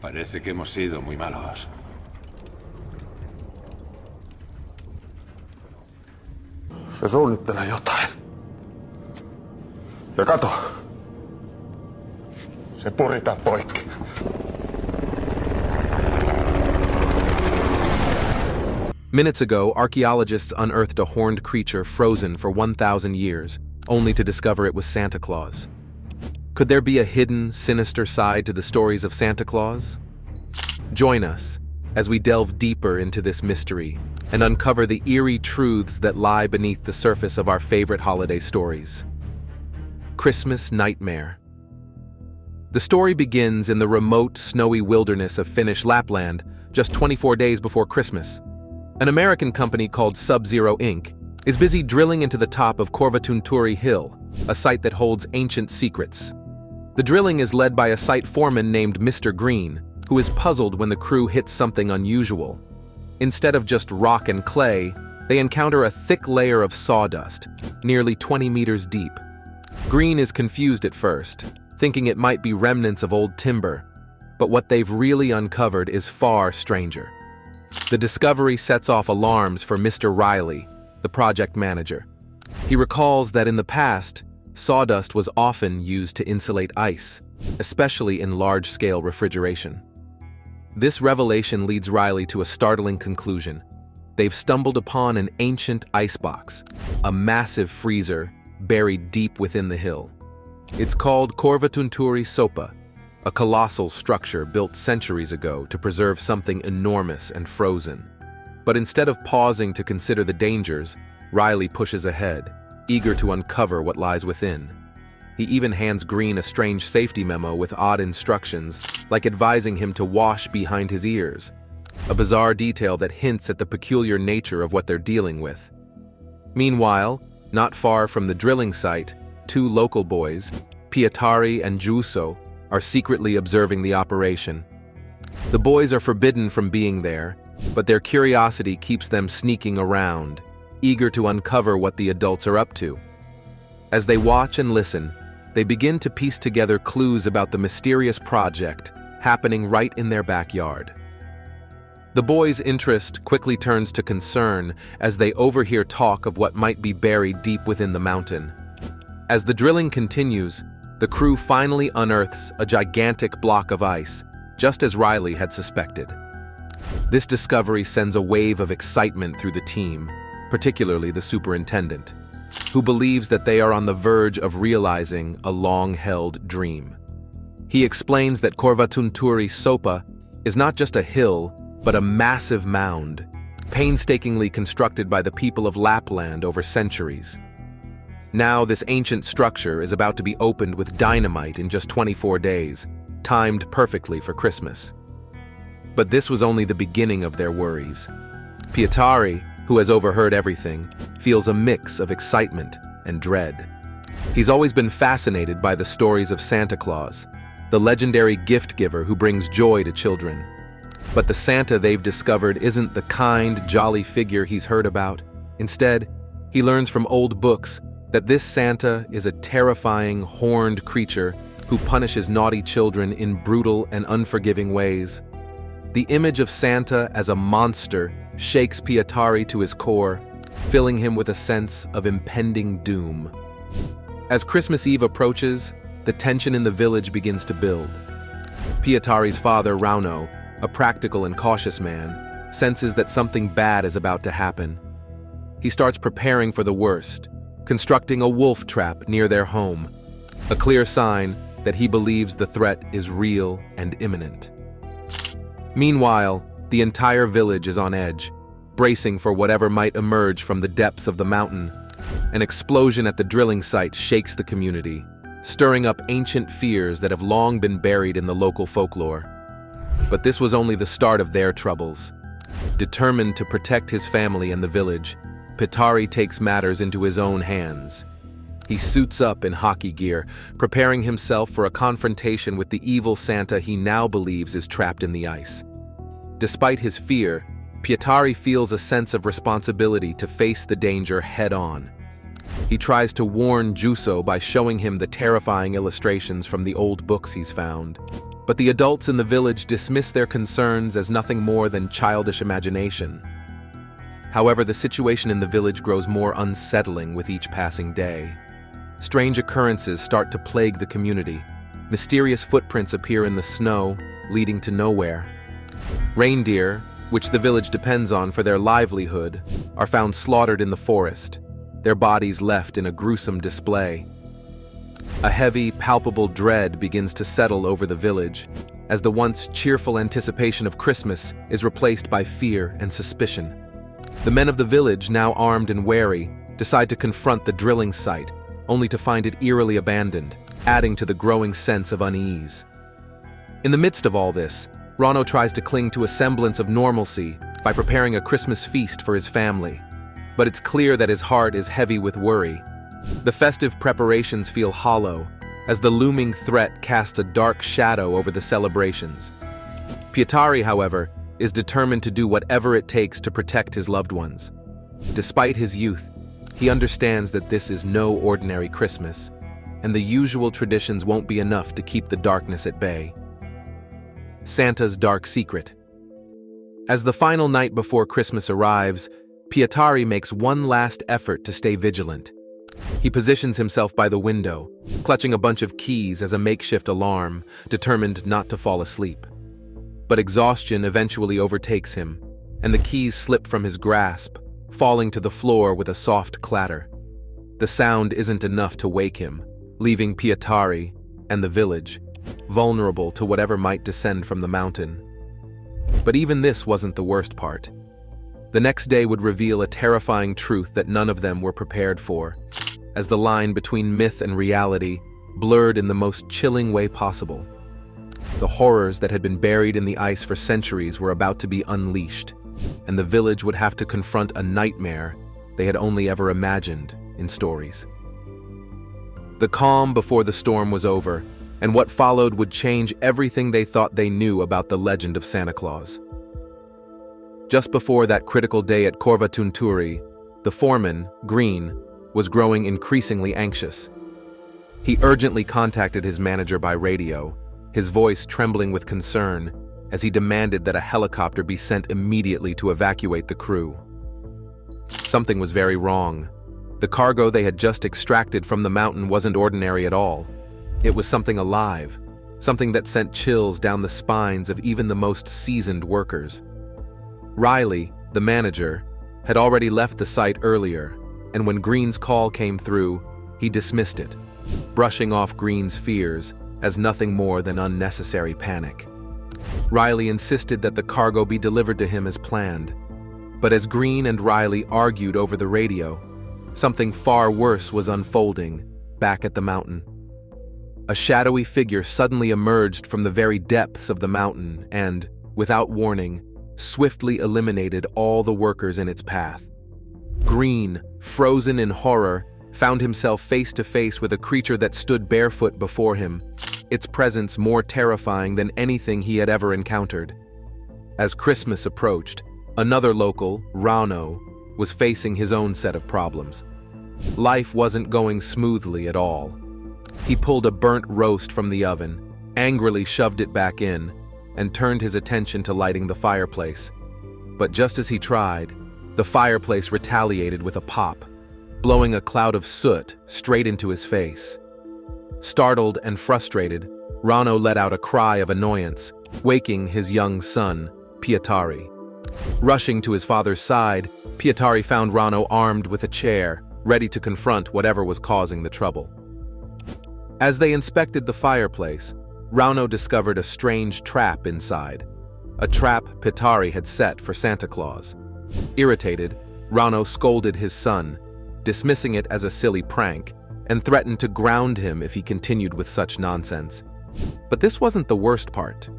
Parece que hemos sido muy malos. Se suunnittelee jotain. Ja kato. Se puritaan poikki. Minutes ago, archaeologists unearthed a horned creature frozen for 1,000 years, only to discover it was Santa Claus. Could there be a hidden, sinister side to the stories of Santa Claus? Join us as we delve deeper into this mystery and uncover the eerie truths that lie beneath the surface of our favorite holiday stories. Christmas Nightmare. The story begins in the remote, snowy wilderness of Finnish Lapland, just 24 days before Christmas. An American company called Subzero Inc. is busy drilling into the top of Korvatunturi Hill, a site that holds ancient secrets. The drilling is led by a site foreman named Mr. Green, who is puzzled when the crew hits something unusual. Instead of just rock and clay, they encounter a thick layer of sawdust, nearly 20 meters deep. Green is confused at first, thinking it might be remnants of old timber, but what they've really uncovered is far stranger. The discovery sets off alarms for Mr. Riley, the project manager. He recalls that in the past, sawdust was often used to insulate ice, especially in large-scale refrigeration. This revelation leads Riley to a startling conclusion. They've stumbled upon an ancient icebox, a massive freezer buried deep within the hill. It's called Corvatunturi Sopa, a colossal structure built centuries ago to preserve something enormous and frozen. But instead of pausing to consider the dangers, Riley pushes ahead, eager to uncover what lies within. He even hands Green a strange safety memo with odd instructions, like advising him to wash behind his ears, a bizarre detail that hints at the peculiar nature of what they're dealing with. Meanwhile, not far from the drilling site, two local boys, Pietari and Juuso, are secretly observing the operation. The boys are forbidden from being there, but their curiosity keeps them sneaking around, eager to uncover what the adults are up to. As they watch and listen, they begin to piece together clues about the mysterious project happening right in their backyard. The boys' interest quickly turns to concern as they overhear talk of what might be buried deep within the mountain. As the drilling continues, the crew finally unearths a gigantic block of ice, just as Riley had suspected. This discovery sends a wave of excitement through the team, particularly the superintendent, who believes that they are on the verge of realizing a long-held dream. He explains that Korvatunturi Sopa is not just a hill, but a massive mound, painstakingly constructed by the people of Lapland over centuries. Now, this ancient structure is about to be opened with dynamite in just 24 days, timed perfectly for Christmas. But this was only the beginning of their worries. Pietari, who has overheard everything, feels a mix of excitement and dread. He's always been fascinated by the stories of Santa Claus, the legendary gift giver who brings joy to children. But the Santa they've discovered isn't the kind, jolly figure he's heard about. Instead, he learns from old books that this Santa is a terrifying, horned creature who punishes naughty children in brutal and unforgiving ways. The image of Santa as a monster shakes Pietari to his core, filling him with a sense of impending doom. As Christmas Eve approaches, the tension in the village begins to build. Pietari's father, Rauno, a practical and cautious man, senses that something bad is about to happen. He starts preparing for the worst, constructing a wolf trap near their home, a clear sign that he believes the threat is real and imminent. Meanwhile, the entire village is on edge, bracing for whatever might emerge from the depths of the mountain. An explosion at the drilling site shakes the community, stirring up ancient fears that have long been buried in the local folklore. But this was only the start of their troubles. Determined to protect his family and the village, Pietari takes matters into his own hands. He suits up in hockey gear, preparing himself for a confrontation with the evil Santa he now believes is trapped in the ice. Despite his fear, Pietari feels a sense of responsibility to face the danger head-on. He tries to warn Juuso by showing him the terrifying illustrations from the old books he's found. But the adults in the village dismiss their concerns as nothing more than childish imagination. However, the situation in the village grows more unsettling with each passing day. Strange occurrences start to plague the community. Mysterious footprints appear in the snow, leading to nowhere. Reindeer, which the village depends on for their livelihood, are found slaughtered in the forest, their bodies left in a gruesome display. A heavy, palpable dread begins to settle over the village, as the once cheerful anticipation of Christmas is replaced by fear and suspicion. The men of the village, now armed and wary, decide to confront the drilling site, only to find it eerily abandoned, adding to the growing sense of unease. In the midst of all this, Rano tries to cling to a semblance of normalcy by preparing a Christmas feast for his family. But it's clear that his heart is heavy with worry. The festive preparations feel hollow, as the looming threat casts a dark shadow over the celebrations. Pietari, however, is determined to do whatever it takes to protect his loved ones. Despite his youth, he understands that this is no ordinary Christmas, and the usual traditions won't be enough to keep the darkness at bay. Santa's dark secret. As the final night before Christmas arrives, Pietari makes one last effort to stay vigilant. He positions himself by the window, clutching a bunch of keys as a makeshift alarm, determined not to fall asleep. But exhaustion eventually overtakes him, and the keys slip from his grasp, falling to the floor with a soft clatter. The sound isn't enough to wake him, leaving Pietari and the village vulnerable to whatever might descend from the mountain. But even this wasn't the worst part. The next day would reveal a terrifying truth that none of them were prepared for, as the line between myth and reality blurred in the most chilling way possible. The horrors that had been buried in the ice for centuries were about to be unleashed, and the village would have to confront a nightmare they had only ever imagined in stories. The calm before the storm was over, and what followed would change everything they thought they knew about the legend of Santa Claus. Just before that critical day at Korvatunturi, the foreman, Green, was growing increasingly anxious. He urgently contacted his manager by radio, his voice trembling with concern as he demanded that a helicopter be sent immediately to evacuate the crew. Something was very wrong. The cargo they had just extracted from the mountain wasn't ordinary at all. It was something alive, something that sent chills down the spines of even the most seasoned workers. Riley, the manager, had already left the site earlier, and when Green's call came through, he dismissed it, brushing off Green's fears as nothing more than unnecessary panic. Riley insisted that the cargo be delivered to him as planned, but as Green and Riley argued over the radio, something far worse was unfolding back at the mountain. A shadowy figure suddenly emerged from the very depths of the mountain and, without warning, swiftly eliminated all the workers in its path. Green, frozen in horror, found himself face to face with a creature that stood barefoot before him, its presence more terrifying than anything he had ever encountered. As Christmas approached, another local, Rano, was facing his own set of problems. Life wasn't going smoothly at all. He pulled a burnt roast from the oven, angrily shoved it back in, and turned his attention to lighting the fireplace. But just as he tried, the fireplace retaliated with a pop, blowing a cloud of soot straight into his face. Startled and frustrated, Rano let out a cry of annoyance, waking his young son, Pietari. Rushing to his father's side, Pietari found Rano armed with a chair, ready to confront whatever was causing the trouble. As they inspected the fireplace, Rano discovered a strange trap inside, a trap Pietari had set for Santa Claus. Irritated, Rano scolded his son, dismissing it as a silly prank, and threatened to ground him if he continued with such nonsense. But this wasn't the worst part.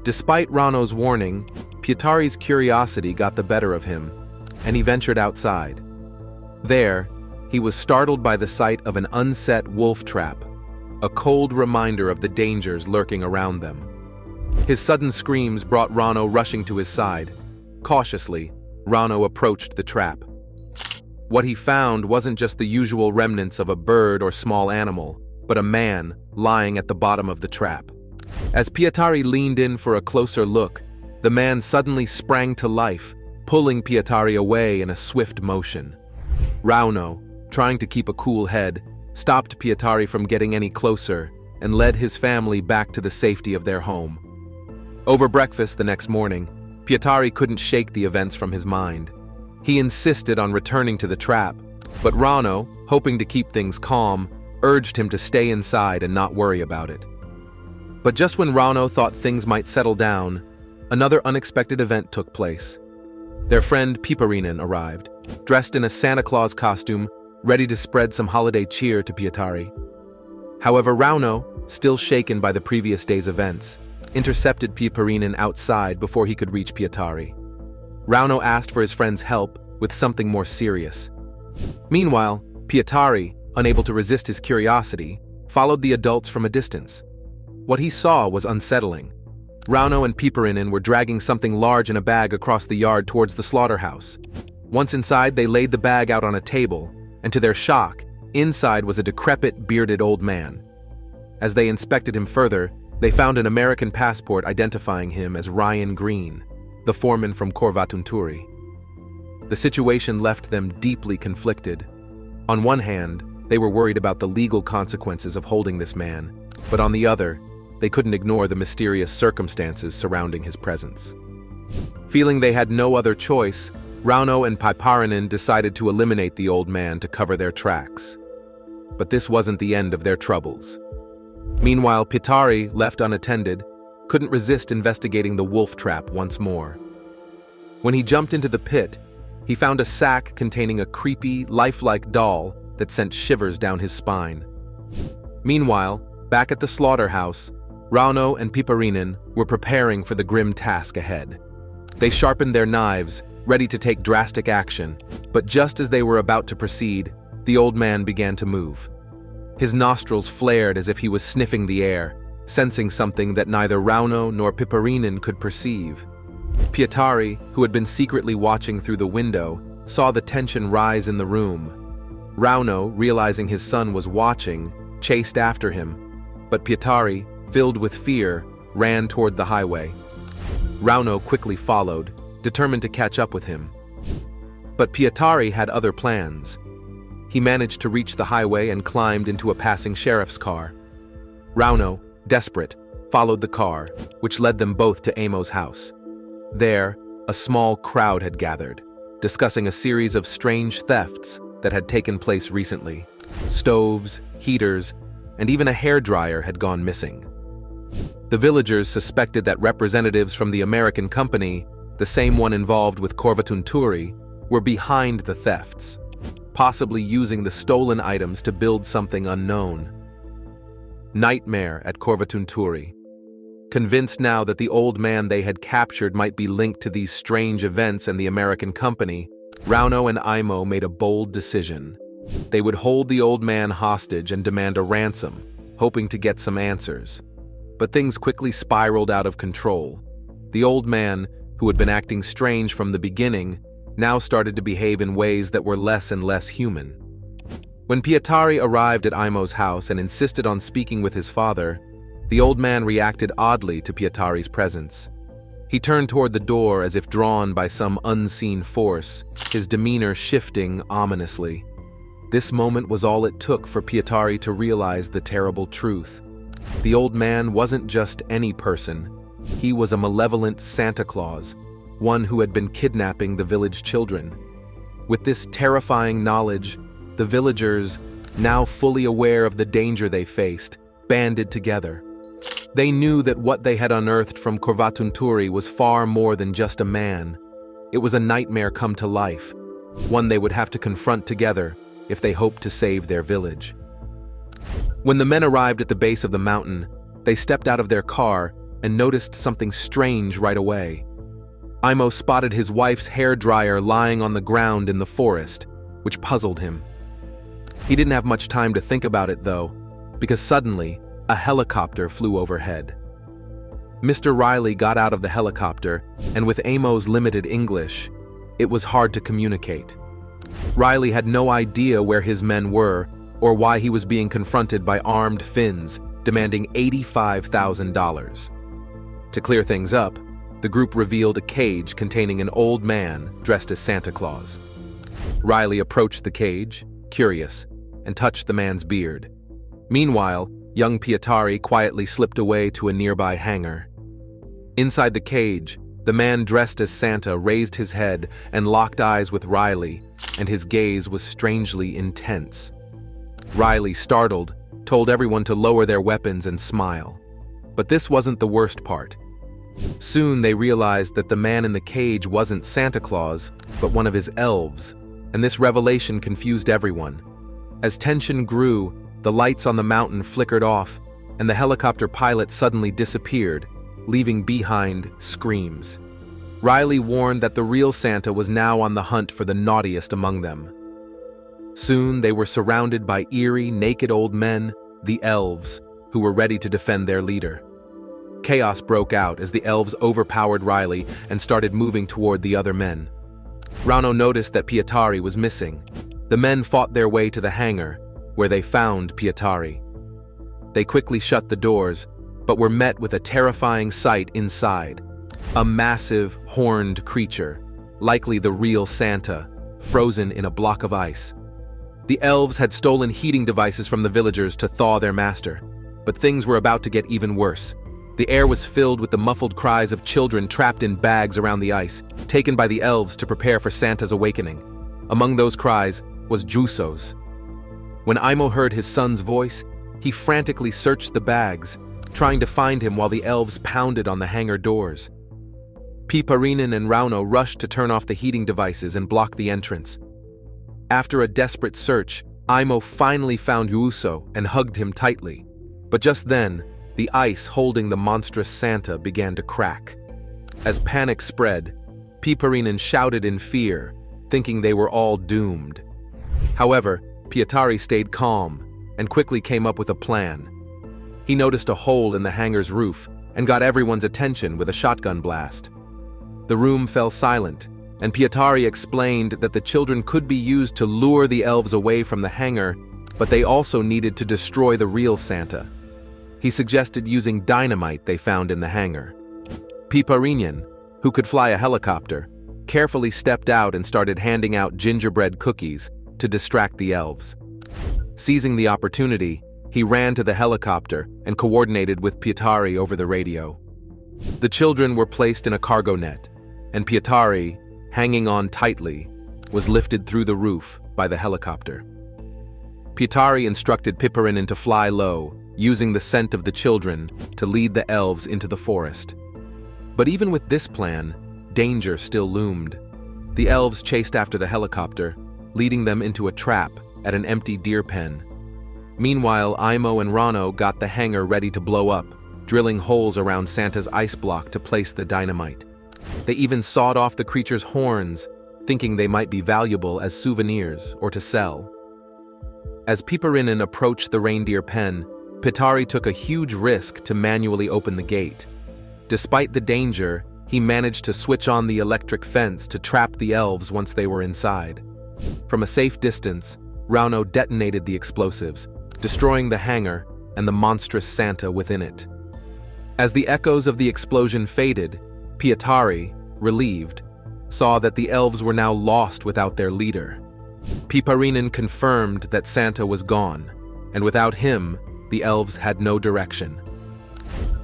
Despite Rano's warning, Pietari's curiosity got the better of him, and he ventured outside. There, he was startled by the sight of an unset wolf trap, a cold reminder of the dangers lurking around them. His sudden screams brought Rano rushing to his side. Cautiously, Rano approached the trap. What he found wasn't just the usual remnants of a bird or small animal, but a man lying at the bottom of the trap. As Pietari leaned in for a closer look, the man suddenly sprang to life, pulling Pietari away in a swift motion. Rauno, trying to keep a cool head, stopped Pietari from getting any closer and led his family back to the safety of their home. Over breakfast the next morning, Pietari couldn't shake the events from his mind. He insisted on returning to the trap, but Rauno, hoping to keep things calm, urged him to stay inside and not worry about it. But just when Rauno thought things might settle down, another unexpected event took place. Their friend Piparinen arrived, dressed in a Santa Claus costume, ready to spread some holiday cheer to Pietari. However, Rauno, still shaken by the previous day's events, intercepted Piparinen outside before he could reach Pietari. Rauno asked for his friend's help with something more serious. Meanwhile, Pietari, unable to resist his curiosity, followed the adults from a distance. What he saw was unsettling. Rauno and Piparinen were dragging something large in a bag across the yard towards the slaughterhouse. Once inside, they laid the bag out on a table, and to their shock, inside was a decrepit, bearded old man. As they inspected him further, they found an American passport identifying him as Ryan Green, the foreman from Corvatunturi. The situation left them deeply conflicted. On one hand, they were worried about the legal consequences of holding this man, but on the other, they couldn't ignore the mysterious circumstances surrounding his presence. Feeling they had no other choice, Rauno and Piparinen decided to eliminate the old man to cover their tracks. But this wasn't the end of their troubles. Meanwhile, Pietari, left unattended, couldn't resist investigating the wolf trap once more. When he jumped into the pit, he found a sack containing a creepy, lifelike doll that sent shivers down his spine. Meanwhile, back at the slaughterhouse, Rauno and Piparinen were preparing for the grim task ahead. They sharpened their knives, ready to take drastic action, but just as they were about to proceed, the old man began to move. His nostrils flared as if he was sniffing the air, sensing something that neither Rauno nor Piparinen could perceive. Pietari, who had been secretly watching through the window, saw the tension rise in the room. Rauno, realizing his son was watching, chased after him, but Pietari, filled with fear, ran toward the highway. Rauno quickly followed, determined to catch up with him. But Pietari had other plans. He managed to reach the highway and climbed into a passing sheriff's car. Rauno, desperate, followed the car, which led them both to Amo's house. There, a small crowd had gathered, discussing a series of strange thefts that had taken place recently. Stoves, heaters, and even a hairdryer had gone missing. The villagers suspected that representatives from the American company, the same one involved with Korvatunturi, were behind the thefts, possibly using the stolen items to build something unknown. Nightmare at Corvatunturi. Convinced now that the old man they had captured might be linked to these strange events and the American company, Rauno and Imo made a bold decision. They would hold the old man hostage and demand a ransom, hoping to get some answers. But things quickly spiraled out of control. The old man, who had been acting strange from the beginning, now started to behave in ways that were less and less human. When Pietari arrived at Imo's house and insisted on speaking with his father, the old man reacted oddly to Pietari's presence. He turned toward the door as if drawn by some unseen force, his demeanor shifting ominously. This moment was all it took for Pietari to realize the terrible truth. The old man wasn't just any person. He was a malevolent Santa Claus, one who had been kidnapping the village children. With this terrifying knowledge, the villagers, now fully aware of the danger they faced, banded together. They knew that what they had unearthed from Corvatunturi was far more than just a man. It was a nightmare come to life, one they would have to confront together if they hoped to save their village. When the men arrived at the base of the mountain, they stepped out of their car and noticed something strange right away. Imo spotted his wife's hairdryer lying on the ground in the forest, which puzzled him. He didn't have much time to think about it, though, because suddenly, a helicopter flew overhead. Mr. Riley got out of the helicopter, and with Imo's limited English, it was hard to communicate. Riley had no idea where his men were or why he was being confronted by armed Finns, demanding $85,000. To clear things up, the group revealed a cage containing an old man dressed as Santa Claus. Riley approached the cage, curious, and touched the man's beard. Meanwhile, young Pietari quietly slipped away to a nearby hangar. Inside the cage, the man dressed as Santa raised his head and locked eyes with Riley, and his gaze was strangely intense. Riley, startled, told everyone to lower their weapons and smile. But this wasn't the worst part. Soon they realized that the man in the cage wasn't Santa Claus, but one of his elves, and this revelation confused everyone. As tension grew, the lights on the mountain flickered off, and the helicopter pilot suddenly disappeared, leaving behind screams. Riley warned that the real Santa was now on the hunt for the naughtiest among them. Soon they were surrounded by eerie, naked old men, the elves, who were ready to defend their leader. Chaos broke out as the elves overpowered Riley and started moving toward the other men. Rauno noticed that Pietari was missing. The men fought their way to the hangar, where they found Pietari. They quickly shut the doors, but were met with a terrifying sight inside. A massive, horned creature, likely the real Santa, frozen in a block of ice. The elves had stolen heating devices from the villagers to thaw their master, but things were about to get even worse. The air was filled with the muffled cries of children trapped in bags around the ice, taken by the elves to prepare for Santa's awakening. Among those cries was Juso's. When Imo heard his son's voice, he frantically searched the bags, trying to find him while the elves pounded on the hangar doors. Piparinen and Rauno rushed to turn off the heating devices and block the entrance. After a desperate search, Imo finally found Juuso and hugged him tightly. But just then, the ice holding the monstrous Santa began to crack. As panic spread, Piparinen shouted in fear, thinking they were all doomed. However, Pietari stayed calm and quickly came up with a plan. He noticed a hole in the hangar's roof and got everyone's attention with a shotgun blast. The room fell silent, and Pietari explained that the children could be used to lure the elves away from the hangar, but they also needed to destroy the real Santa. He suggested using dynamite they found in the hangar. Piparinen, who could fly a helicopter, carefully stepped out and started handing out gingerbread cookies to distract the elves. Seizing the opportunity, he ran to the helicopter and coordinated with Pietari over the radio. The children were placed in a cargo net, and Pietari, hanging on tightly, was lifted through the roof by the helicopter. Pietari instructed Piparinen to fly low, using the scent of the children to lead the elves into the forest. But even with this plan, danger still loomed. The elves chased after the helicopter, leading them into a trap at an empty deer pen. Meanwhile, Imo and Rauno got the hangar ready to blow up, drilling holes around Santa's ice block to place the dynamite. They even sawed off the creature's horns, thinking they might be valuable as souvenirs or to sell. As Piparinen approached the reindeer pen, Pietari took a huge risk to manually open the gate. Despite the danger, he managed to switch on the electric fence to trap the elves once they were inside. From a safe distance, Rauno detonated the explosives, destroying the hangar and the monstrous Santa within it. As the echoes of the explosion faded, Pietari, relieved, saw that the elves were now lost without their leader. Piparinen confirmed that Santa was gone, and without him, the elves had no direction.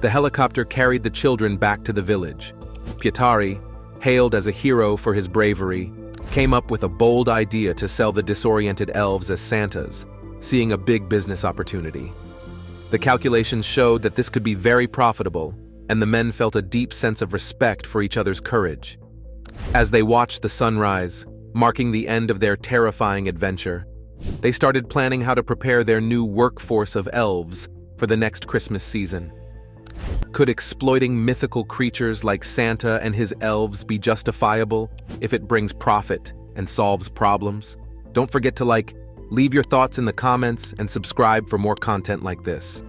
The helicopter carried the children back to the village. Pietari, hailed as a hero for his bravery, came up with a bold idea to sell the disoriented elves as Santas, seeing a big business opportunity. The calculations showed that this could be very profitable, and the men felt a deep sense of respect for each other's courage. As they watched the sunrise, marking the end of their terrifying adventure, they started planning how to prepare their new workforce of elves for the next Christmas season. Could exploiting mythical creatures like Santa and his elves be justifiable if it brings profit and solves problems? Don't forget to leave your thoughts in the comments and subscribe for more content like this.